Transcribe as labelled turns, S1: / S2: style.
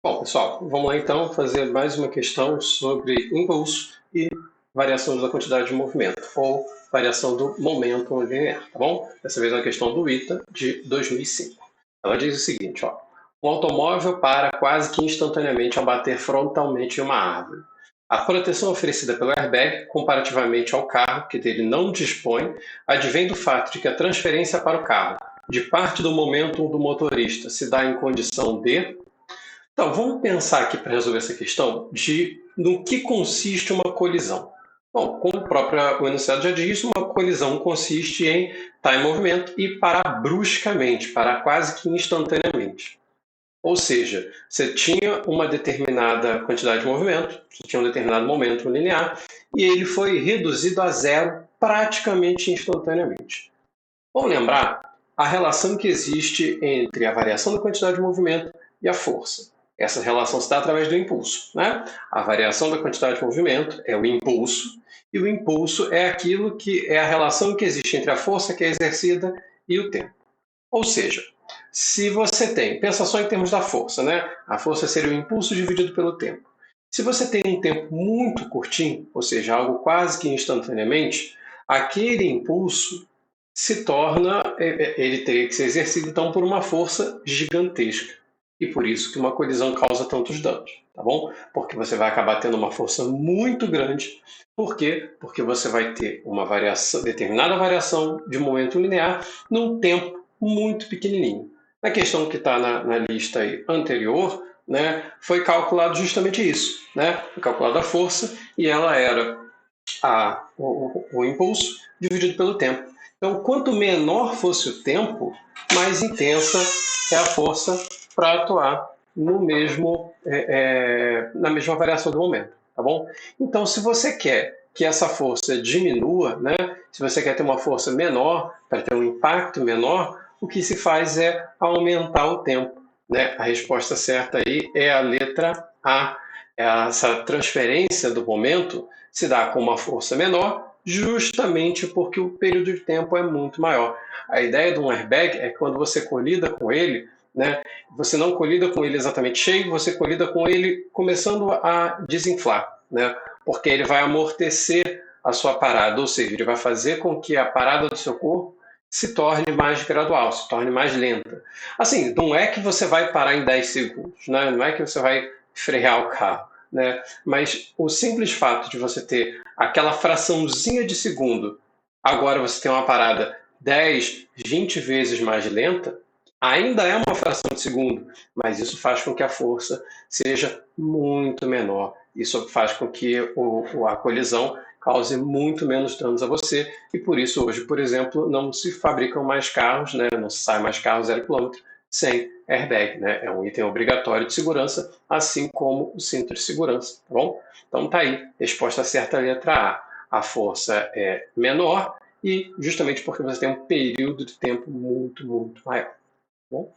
S1: Bom, pessoal, vamos lá então fazer mais uma questão sobre impulso e variação da quantidade de movimento, ou variação do momento linear, tá bom? Dessa vez é uma questão do ITA de 2005. Ela diz o seguinte, ó: um automóvel para quase que instantaneamente ao bater frontalmente em uma árvore. A proteção oferecida pelo airbag, comparativamente ao carro, que dele não dispõe, advém do fato de que a transferência para o carro de parte do momento do motorista se dá em condição de. Então, vamos pensar aqui para resolver essa questão de no que consiste uma colisão. Bom, como o enunciado já diz, uma colisão consiste em estar em movimento e parar bruscamente, parar quase que instantaneamente. Ou seja, você tinha uma determinada quantidade de movimento, você tinha um determinado momento linear, e ele foi reduzido a zero praticamente instantaneamente. Vamos lembrar a relação que existe entre a variação da quantidade de movimento e a força. Essa relação se dá através do impulso, né? A variação da quantidade de movimento é o impulso, e o impulso é aquilo que é a relação que existe entre a força que é exercida e o tempo. Ou seja, se você tem, pensa só em termos da força, né? A força seria o impulso dividido pelo tempo. Se você tem um tempo muito curtinho, ou seja, algo quase que instantaneamente, aquele impulso se torna, ele teria que ser exercido então por uma força gigantesca. E por isso que uma colisão causa tantos danos, tá bom? Porque você vai acabar tendo uma força muito grande. Por quê? Porque você vai ter uma variação, determinada variação de momento linear num tempo muito pequenininho. Na questão que está na lista aí anterior, né, foi calculado justamente isso, né? Foi calculada a força e ela era o impulso dividido pelo tempo. Então, quanto menor fosse o tempo, mais intensa é a força para atuar no mesmo, na mesma variação do momento, tá bom? Então, se você quer que essa força diminua, né? Se você quer ter uma força menor, para ter um impacto menor, o que se faz é aumentar o tempo, né? A resposta certa aí é a letra A. Essa transferência do momento se dá com uma força menor, justamente porque o período de tempo é muito maior. A ideia de um airbag é que quando você colida com ele, né, você não colida com ele exatamente cheio, você colida com ele começando a desinflar, né, porque ele vai amortecer a sua parada, ou seja, ele vai fazer com que a parada do seu corpo se torne mais gradual, se torne mais lenta. Assim, não é que você vai parar em 10 segundos, né? Não é que você vai frear o carro, né? Mas o simples fato de você ter aquela fraçãozinha de segundo, agora você tem uma parada 10, 20 vezes mais lenta, ainda é uma fração de segundo, mas isso faz com que a força seja muito menor. Isso faz com que a colisão cause muito menos danos a você, e por isso hoje, por exemplo, não se fabricam mais carros, né? Não se sai mais carros 0 km sem airbag, né? É um item obrigatório de segurança, assim como o cinto de segurança, tá bom? Então tá aí, resposta certa, letra A. A força é menor e justamente porque você tem um período de tempo muito, muito maior, tá bom?